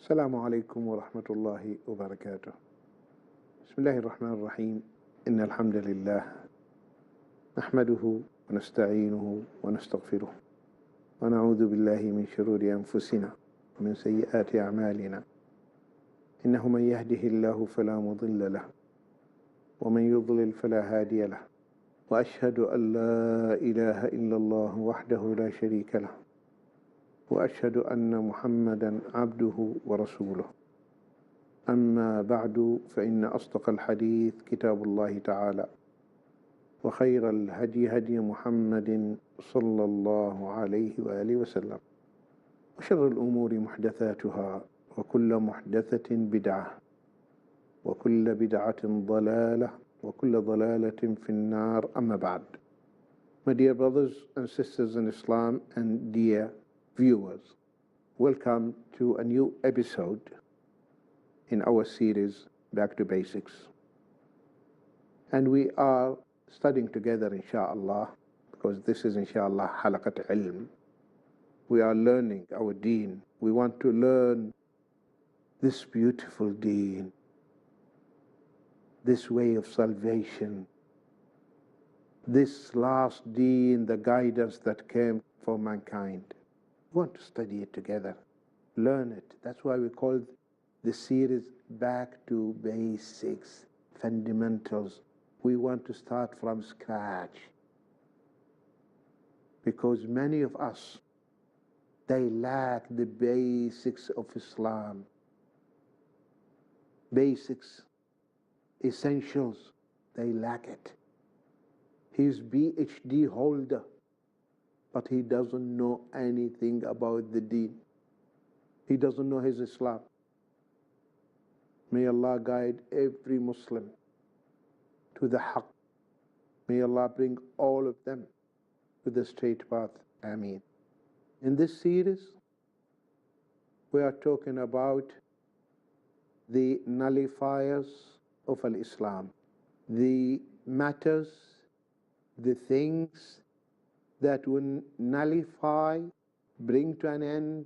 السلام عليكم ورحمة الله وبركاته. بسم الله الرحمن الرحيم. إن الحمد لله نحمده ونستعينه ونستغفره ونعوذ بالله من شرور أنفسنا ومن سيئات أعمالنا، إنه من يهده الله فلا مضل له ومن يضلل فلا هادي له، وأشهد أن لا إله إلا الله وحده لا شريك له، وأشهد أن محمدا عبده ورسوله. أما بعد، فإن أصدق الحديث كتاب الله تعالى، وخير الهدي هدي محمد صلى الله عليه وآله وسلم، وشر الأمور محدثاتها، وكل محدثة بدعة، وكل بدعة ضلالة، وكل ضلالة في النار. أما بعد. My dear brothers and sisters in Islam and dear viewers, welcome to a new episode in our series Back to Basics. And we are studying together, inshallah, because this is, inshallah, halaqat ilm. We are learning our deen. We want to learn this beautiful deen, this way of salvation, this last deen, the guidance that came for mankind. We want to study it together, learn it. That's why we call the series Back to Basics, Fundamentals. We want to start from scratch, because many of us, they lack the basics of Islam. Basics, essentials, they lack it. He's PhD holder, but he doesn't know anything about the deen. He doesn't know his Islam. May Allah guide every Muslim to the haqq. May Allah bring all of them to the straight path. Ameen. In this series, we are talking about the nullifiers of Al-Islam, the matters, the things that will nullify, bring to an end,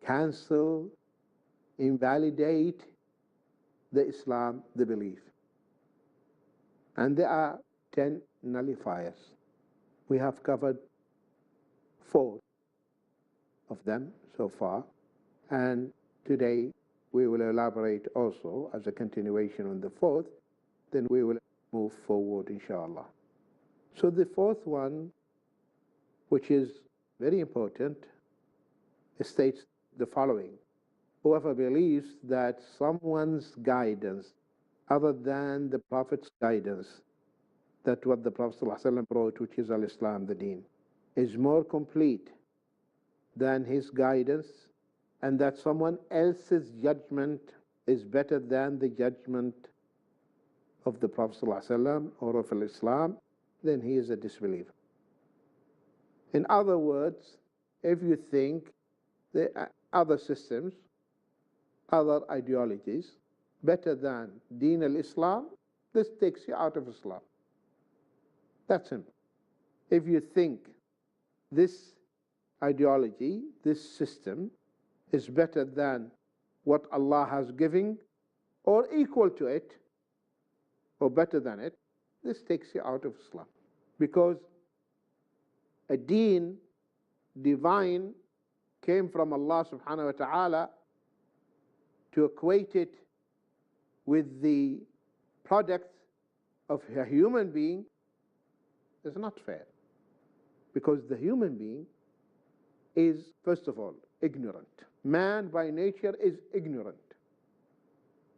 cancel, invalidate the Islam, the belief. And there are 10 nullifiers. We have covered 4 of them so far, and today we will elaborate also as a continuation on the 4th, then we will move forward, inshallah. So the 4th one, which is very important, states the following: whoever believes that someone's guidance other than the Prophet's guidance, that what the Prophet ﷺ brought, which is al-Islam, the deen, is more complete than his guidance, and that someone else's judgment is better than the judgment of the Prophet ﷺ or of Islam, then he is a disbeliever. In other words, if you think the other systems, other ideologies, better than Deen al-Islam, this takes you out of Islam. That's simple. If you think this ideology, this system, is better than what Allah has given, or equal to it, or better than it, this takes you out of Islam. Because a deen, divine, came from Allah subhanahu wa ta'ala to equate it with the product of a human being is not fair. Because the human being is, first of all, ignorant. Man by nature is ignorant.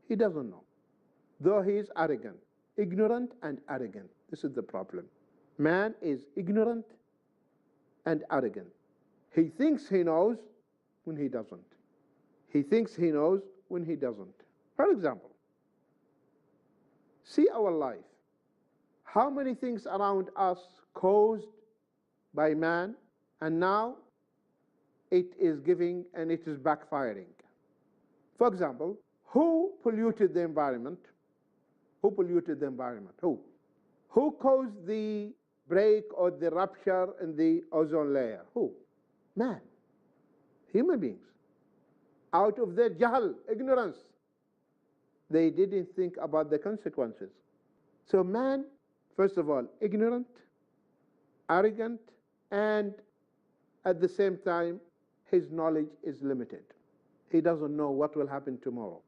He doesn't know. Though he is arrogant. Ignorant and arrogant. This is the problem. Man is ignorant and arrogant. He thinks he knows when he doesn't. He thinks he knows when he doesn't. For example, see our life. How many things around us caused by man, and now it is giving and it is backfiring. For example, who polluted the environment? Who polluted the environment? Who? Who caused the break or the rupture in the ozone layer? Who? Man. Human beings. out of their jahl, ignorance. They didn't think about the consequences. So man, first of all, ignorant, arrogant, and at the same time, his knowledge is limited. He doesn't know what will happen tomorrow.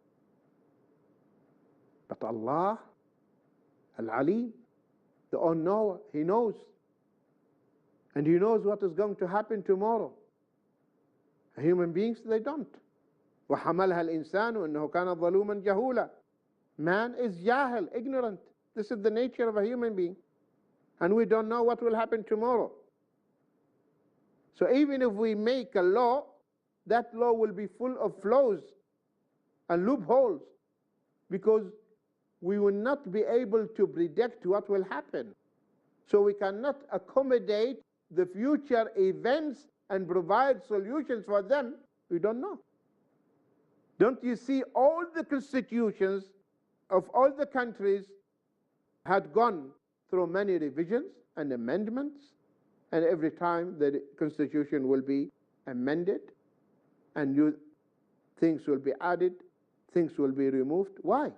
But Allah, Al-Alim, the all-knower, He knows. And He knows what is going to happen tomorrow. Human beings, they don't. وَحَمَلْهَا الْإِنسَانُ إِنَّهُ كَانَ ظَلُومًا جَهُولًا. Man is jahil, ignorant. This is the nature of a human being. And we don't know what will happen tomorrow. So even if we make a law, that law will be full of flaws and loopholes, because we will not be able to predict what will happen. So we cannot accommodate the future events and provide solutions for them. We don't know. Don't you see all the constitutions of all the countries had gone through many revisions and amendments, and every time the constitution will be amended and new things will be added, things will be removed. Why?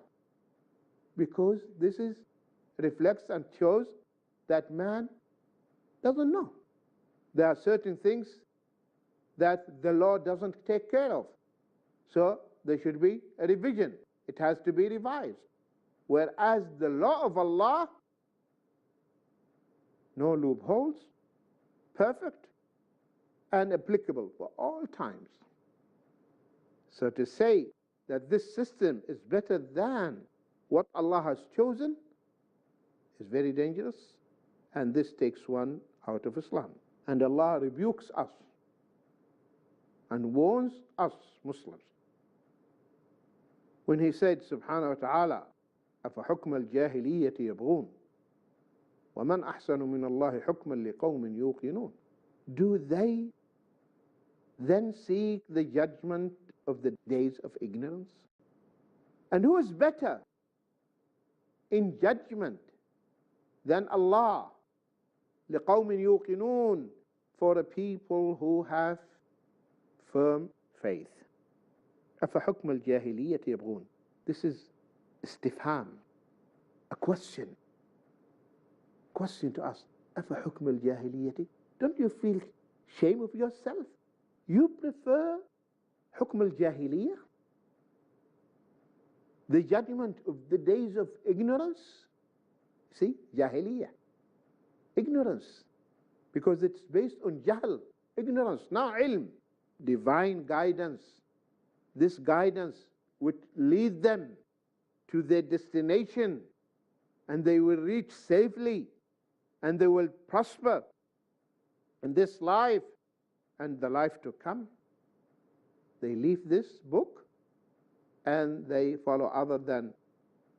Because this reflects and shows that man doesn't know. There are certain things that the law doesn't take care of. So there should be a revision. It has to be revised. Whereas the law of Allah, no loopholes, perfect and applicable for all times. So to say that this system is better than what Allah has chosen is very dangerous, and this takes one out of Islam. And Allah rebukes us and warns us Muslims when He said, subhanahu wa ta'ala, أَفَحُكْمَ الْجَاهِلِيَّةِ يَبْغُونَ وَمَنْ أَحْسَنُ مِنَ اللَّهِ حُكْمًا لِقَوْمٍ يُوقِنُونَ. Do they then seek the judgment of the days of ignorance? And who is better in judgment than Allah? لِقَوْمٍ يُوقِنُونَ, for a people who have firm faith. أَفَحُكْمَ الْجَاهِلِيَّةِ يَبْغُونَ. This is istifham, a question to us. أَفَحُكْمَ الْجَاهِلِيَّةِ. Don't you feel shame of yourself? You prefer حكم الجاهلية, the judgment of the days of ignorance. See, jahiliyyah, ignorance, because it's based on jahl, ignorance, now ilm, divine guidance. This guidance would lead them to their destination, and they will reach safely, and they will prosper in this life and the life to come. They leave this book and they follow other than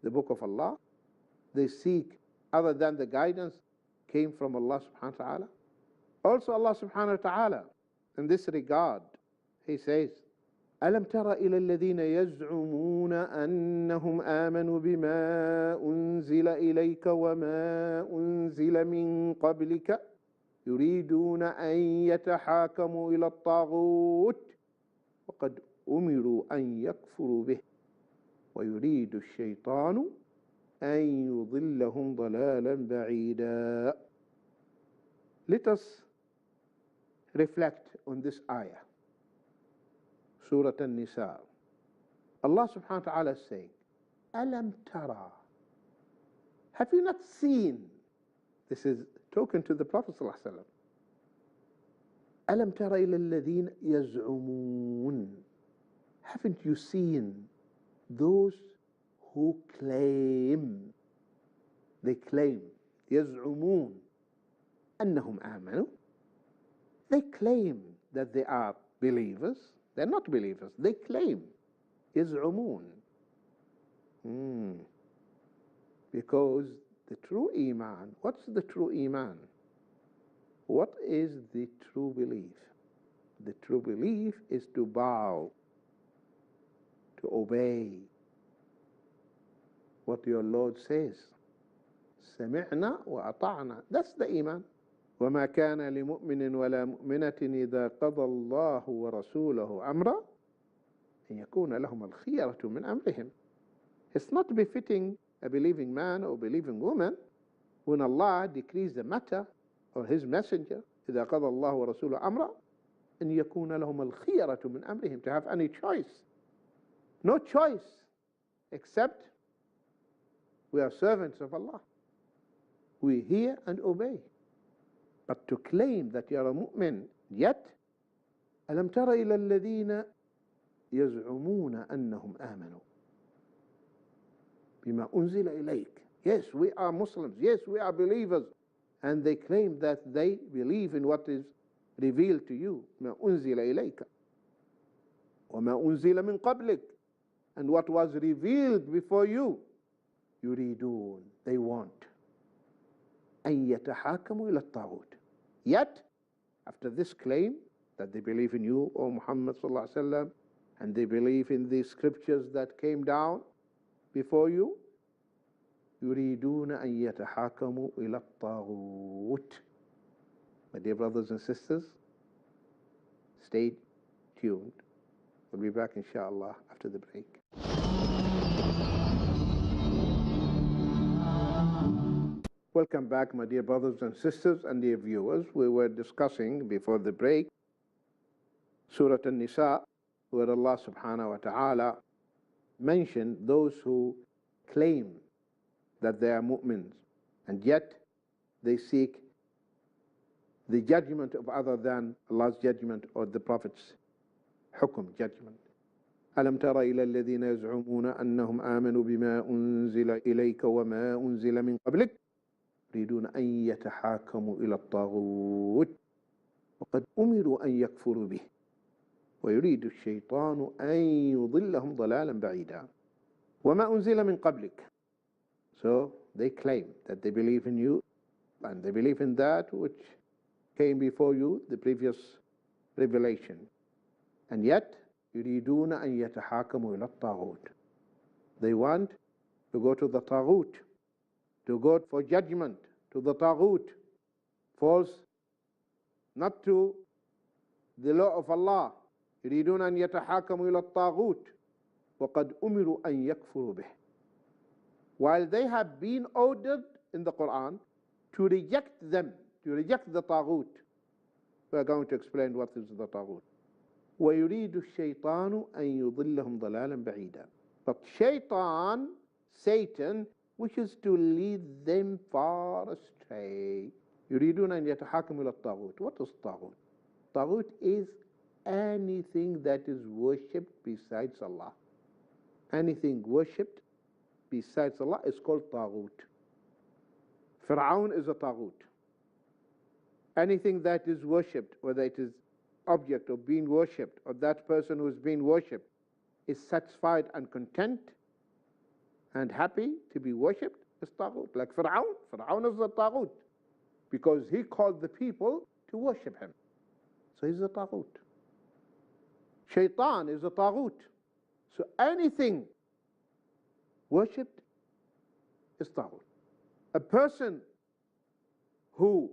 the book of Allah. They seek other than the guidance came from Allah subhanahu wa ta'ala. Also Allah subhanahu wa ta'ala, in this regard, He says, أَلَمْ تَرَ إِلَى الَّذِينَ يَزْعُمُونَ أَنَّهُمْ آمَنُوا بِمَا أُنزِلَ إِلَيْكَ وَمَا أُنزِلَ مِن قَبْلِكَ يُرِيدُونَ أَن يَتَحَاكَمُوا إِلَى الطَّاغُوتِ وَقَدْ أُمِرُوا أَن يَكْفُرُوا بِهِ وَيُرِيدُ الشَّيْطَانُ أَن يُضِلَّهُمْ ضَلَالًا بَعِيدًا. Let us reflect on this ayah. Surah An-Nisa. Allah subhanahu wa ta'ala is saying, Alam tara. Have you not seen? This is talking to the Prophet sallallahu alaihi wasallam. Alam tara ila alladhina yaz'umun. Haven't you seen those who claim? They claim, yaz'umun, annahum amanu. They claim that they are believers. They're not believers. They claim, yaz'umun. Because the true iman, what's the true iman? What is the true belief? The true belief is to bow, to obey what your Lord says. سمعنا وأطعنا. That's the iman. وما كان لمؤمن ولا مؤمنة إذا قضى الله ورسوله أمرا أن يكون لهم الخيرة من أمرهم. It's not befitting a believing man or believing woman when Allah decrees the matter or His messenger إذا قضى الله ورسوله أمرا أن يكون لهم الخيرة من أمرهم, to have any choice. No choice except we are servants of Allah. We hear and obey. But to claim that you are a mu'min, yet ألم تر إلى الذين يزعمون أنهم آمنوا بما أنزل إليك. Yes, we are Muslims. Yes, we are believers. And they claim that they believe in what is revealed to you. ما أنزل إليك وما أنزل من قبلك. And what was revealed before you. يريدون, they want أن يتحاكموا إلى الطاغوت. Yet, after this claim that they believe in you, O Muhammad sallallahu alaihi wasallam, and they believe in the scriptures that came down before you, يريدون أن يتحاكموا إلى الطاغوت. My dear brothers and sisters, stay tuned. We'll be back inshallah after the break. Welcome back, my dear brothers and sisters and dear viewers. We were discussing before the break Surah An-Nisa, where Allah subhanahu wa ta'ala mentioned those who claim that they are mu'mins, and yet they seek the judgment of other than Allah's judgment or the Prophet's hukum, judgment. ألم تر إلى الذين يزعمون أنهم آمنوا بما أنزل إليك وما أنزل من قبلك يريدون أن يتحاكموا إلى الطاغوت وقد أمروا أن يكفروا به ويريد الشيطان أن يضلهم ضلالا بعيدا وما أنزل من قبلك. So they claim that they believe in you and they believe in that which came before you, the previous revelation. And yet, يريدون أن يتحاكموا إلى الطاغوت. They want to go to the taghut, to go for judgment, to the taghut, false, not to the law of Allah. يريدون أن يتحاكموا إلى الطاغوت وقد أمروا أن يكفروا به. While they have been ordered in the Quran to reject them, to reject the taghut. We are going to explain what is the taghut. ويريد الشيطان أن يضلهم ضلالا بعيدا. But shaitan, Satan, wishes to lead them far astray. يريدون أن يتحاكموا إلى الطاغوت. What is طاغوت? طاغوت is anything that is worshipped besides Allah. Anything worshipped besides Allah is called طاغوت. Fir'aun is a طاغوت. Anything that is worshipped, whether it is object of being worshipped or that person who is being worshipped is satisfied and content and happy to be worshipped, is طاغوت. Like Fir'aun. Fir'aun is a طاغوت because he called the people to worship him. So he's a طاغوت. Shaitan is a طاغوت. So anything worshipped is طاغوت. A person who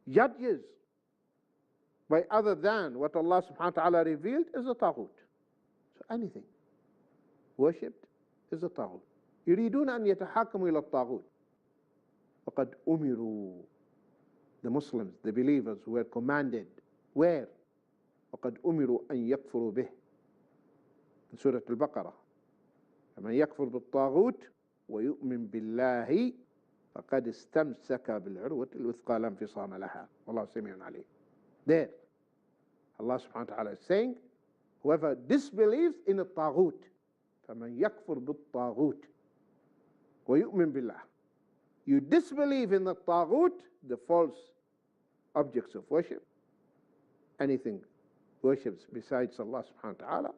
judges by other than what Allah subhanahu wa ta'ala revealed is a طاغوت. So anything worshipped is a طاغوت. يريدون أن يتحاكموا إلى الطاغوت وقد أمروا. The Muslims, the believers, were commanded. Where? وقد أمروا أن يكفروا به. In Surah Al-Baqarah. فمن يكفر بالطاغوت ويؤمن بالله فقد استمسك بالعروة الوثقى لا انفصام لها والله سميع عليم. There, Allah subhanahu wa ta'ala is saying, whoever disbelieves in a taghut, فَمَنْ يَكْفُرْ بِالطَّاغُوتِ وَيُؤْمِنْ بِاللَّهِ. You disbelieve in the taghut, the false objects of worship, anything worships besides Allah subhanahu wa ta'ala,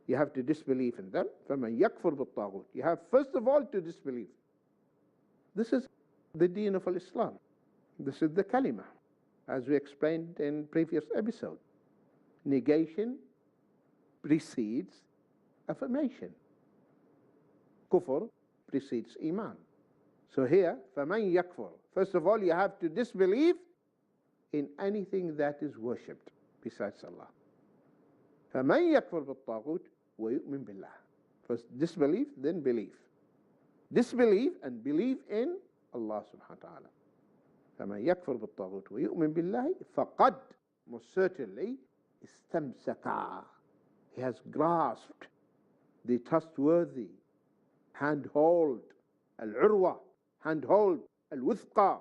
you have to disbelieve in them. فَمَنْ يَكْفُرْ بِالطَّاغُوتِ. You have first of all to disbelieve. This is the deen of Islam. This is the Kalimah, as we explained in previous episode. Negation precedes affirmation. Kufr precedes Iman. So here, فَمَنْ يَكْفُرْ. First of all, you have to disbelieve in anything that is worshipped besides Allah. فَمَنْ يَكْفُرْ بِالطَّاغُوتِ وَيُؤْمِنْ بِاللَّهِ. First disbelief, then belief. Disbelieve and believe in Allah subhanahu wa ta'ala. فَمَنْ يَكْفُرْ بِالطَّاغُوتِ وَيُؤْمِنْ بِاللَّهِ فَقَدْ, most certainly, istamsaka, he has grasped the trustworthy handhold, al-urwa, handhold, al-wuthqa,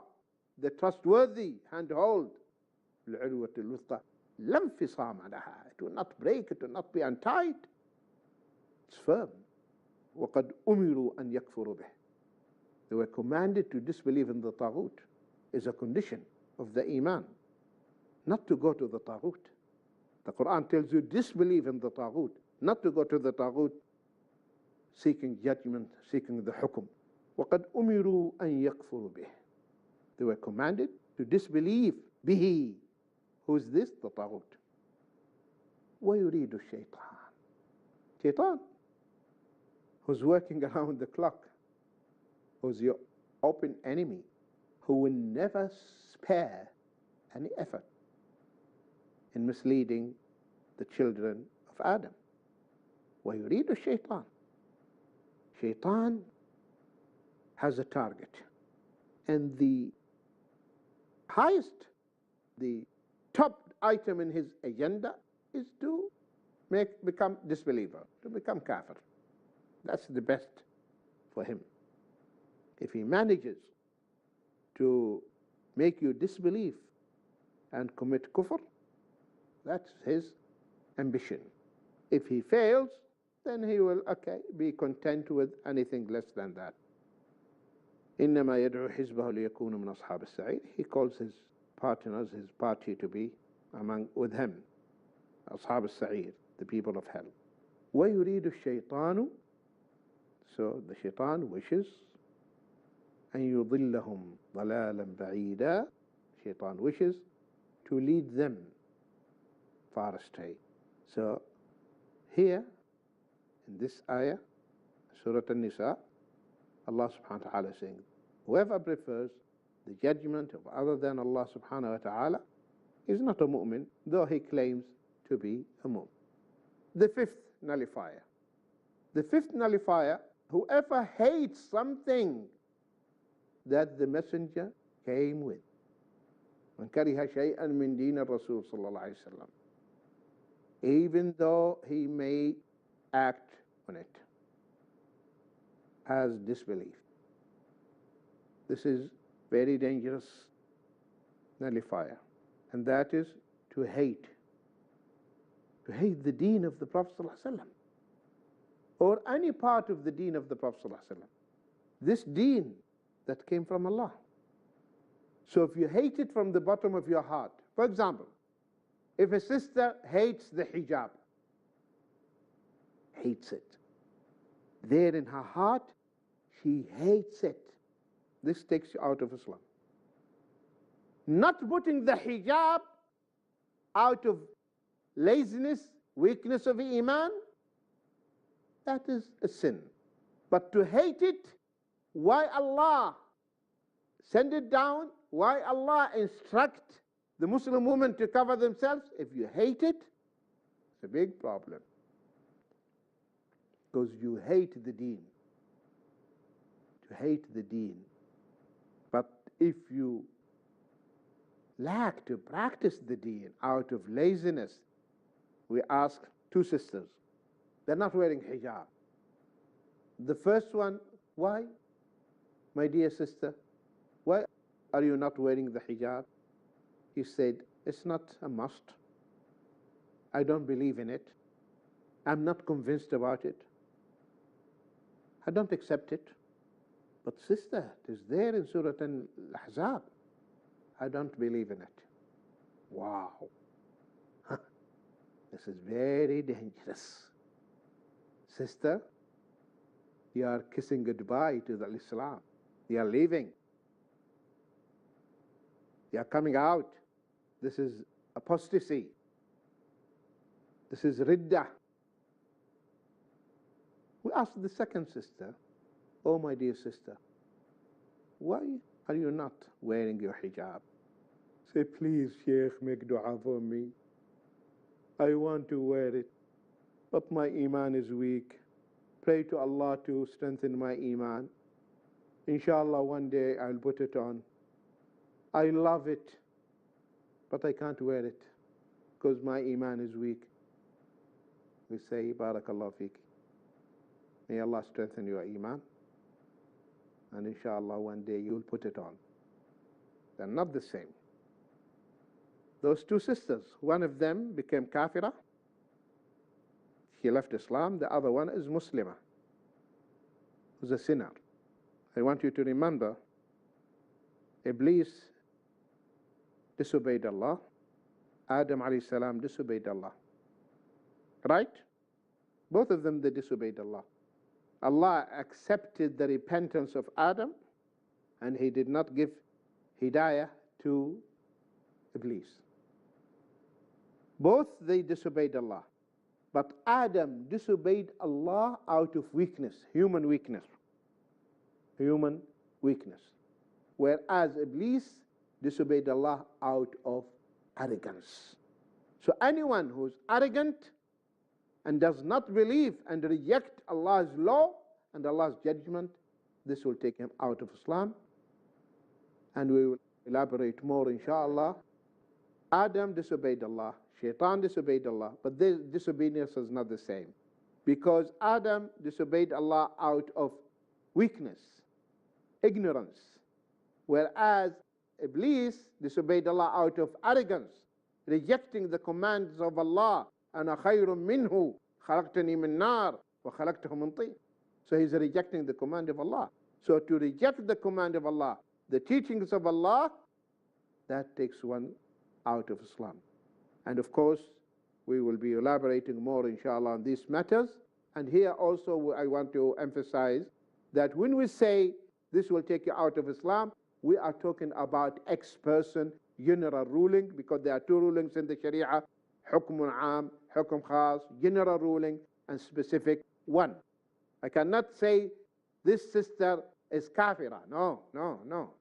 the trustworthy handhold, al-urwa al-wuthqa, lam fisam alaha, it will not break, it will not be untied, it's firm. وَقَدْ أُمِرُوا أَنْ يَكْفُرُوا بِهِ, they were commanded to disbelieve in the taghut, is a condition of the iman, not to go to the taghut. The Quran tells you disbelieve in the taghut, not to go to the taghut seeking judgment, seeking the hukum. وَقَدْ أُمِرُوا أَنْ يَكْفُرُوا بِهِ, they were commanded to disbelieve bihi. Who is this? The taghut. وَيُرِيدُ الشَّيْطَانِ, shaitan, who's working around the clock, who's your open enemy, who will never spare any effort in misleading the children of Adam. وَيُرِيدُ الشَّيْطَانِ, shaitan has a target, and the highest, the top item in his agenda is to become disbeliever, to become kafir. That's the best for him. If he manages to make you disbelieve and commit kufr, that's his ambition. If he fails, then he will, be content with anything less than that. إِنَّمَا يَدْعُو حِزْبَهُ لِيَكُونُ مِنْ أَصْحَابِ السَّعِيرِ, he calls his partners, his party, to be with him, أصحاب السعير, the people of hell. وَيُرِيدُ الشَّيْطَانُ, so the shaitan wishes, أَن يُضِلَّهُمْ ضَلَالًا بَعِيدًا, shaitan wishes to lead them far astray. So here in this ayah, Surah An-Nisa, Allah subhanahu wa ta'ala is saying, whoever prefers the judgment of other than Allah subhanahu wa ta'ala is not a mu'min, though he claims to be a mu'min. The fifth nullifier. The fifth nullifier, whoever hates something that the messenger came with. من كره شيئا من دين الرسول صلى الله عليه وسلم, even though he may act on it as disbelief. This is very dangerous nullifier, and that is to hate the deen of the Prophet ﷺ, or any part of the deen of the Prophet ﷺ. This deen that came from Allah. So if you hate it from the bottom of your heart, for example, if a sister hates the hijab, hates it, there in her heart, she hates it, this takes you out of Islam. Not putting the hijab out of laziness, weakness of iman, that is a sin. But to hate it, why Allah send it down, why Allah instruct the Muslim women to cover themselves, if you hate it, it's a big problem. Because you hate the deen. To hate the deen. But if you lack to practice the deen out of laziness, we ask two sisters, they're not wearing hijab. The first one, why? My dear sister, why are you not wearing the hijab? He said, it's not a must. I don't believe in it. I'm not convinced about it. I don't accept it. But sister, it is there in Surah Al-Ahzab. I don't believe in it. Wow. This is very dangerous. Sister, you are kissing goodbye to the Islam. You are leaving. You are coming out. This is apostasy. This is riddah. We asked the second sister, oh my dear sister, why are you not wearing your hijab? Say, please, Sheikh, make dua for me. I want to wear it. but my iman is weak. Pray to Allah to strengthen my iman. Inshallah, one day I'll put it on. I love it, but I can't wear it because my iman is weak. We say, Barakallah feek. May Allah strengthen your iman. And inshallah, one day you'll put it on. They're not the same. Those two sisters, one of them became kafira. She left Islam. The other one is Muslimah, who's a sinner. I want you to remember, Iblis disobeyed Allah. Adam alayhi salam disobeyed Allah. Right? Both of them, they disobeyed Allah. Allah accepted the repentance of Adam, and He did not give hidayah to Iblis. Both they disobeyed Allah. But Adam disobeyed Allah out of weakness, human weakness. Human weakness. Whereas Iblis disobeyed Allah out of arrogance. So anyone who's arrogant and does not believe and reject Allah's law and Allah's judgment, this will take him out of Islam. And we will elaborate more, inshallah. Adam disobeyed Allah, Shaitan disobeyed Allah, but this disobedience is not the same. Because Adam disobeyed Allah out of weakness, ignorance, whereas Iblis disobeyed Allah out of arrogance, rejecting the commands of Allah. أَنَا خَيْرٌ مِّنْهُ خَلَقْتَنِي مِنْ نَارٍ وَخَلَقْتَهُ مِنْ طِينٍ. So he's rejecting the command of Allah. So to reject the command of Allah, the teachings of Allah, that takes one out of Islam. And of course, we will be elaborating more, inshallah, on these matters. And here also I want to emphasize that when we say this will take you out of Islam, we are talking about X-person general ruling, because there are two rulings in the Sharia, Hukmun Am, Hukm Khas, general ruling, and specific one. I cannot say this sister is kafira. No, no, no.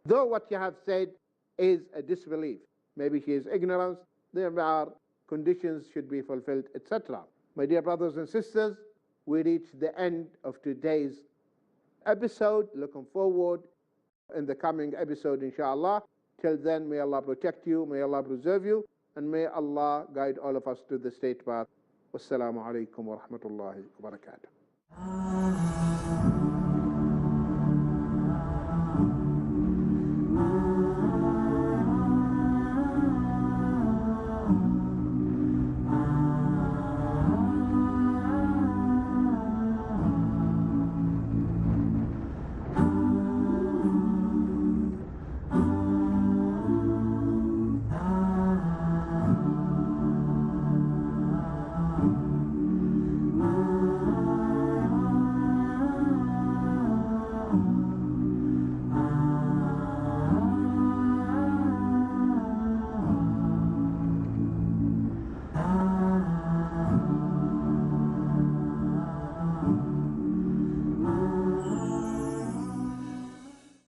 Though what you have said is a disbelief. Maybe she is ignorance, there are conditions should be fulfilled, etc. My dear brothers and sisters, we reach the end of today's episode. Looking forward in the coming episode, inshallah. Till then, may Allah protect you, may Allah preserve you, and may Allah guide all of us to the straight path. Wassalamu alaikum wa rahmatullahi wa barakatuh.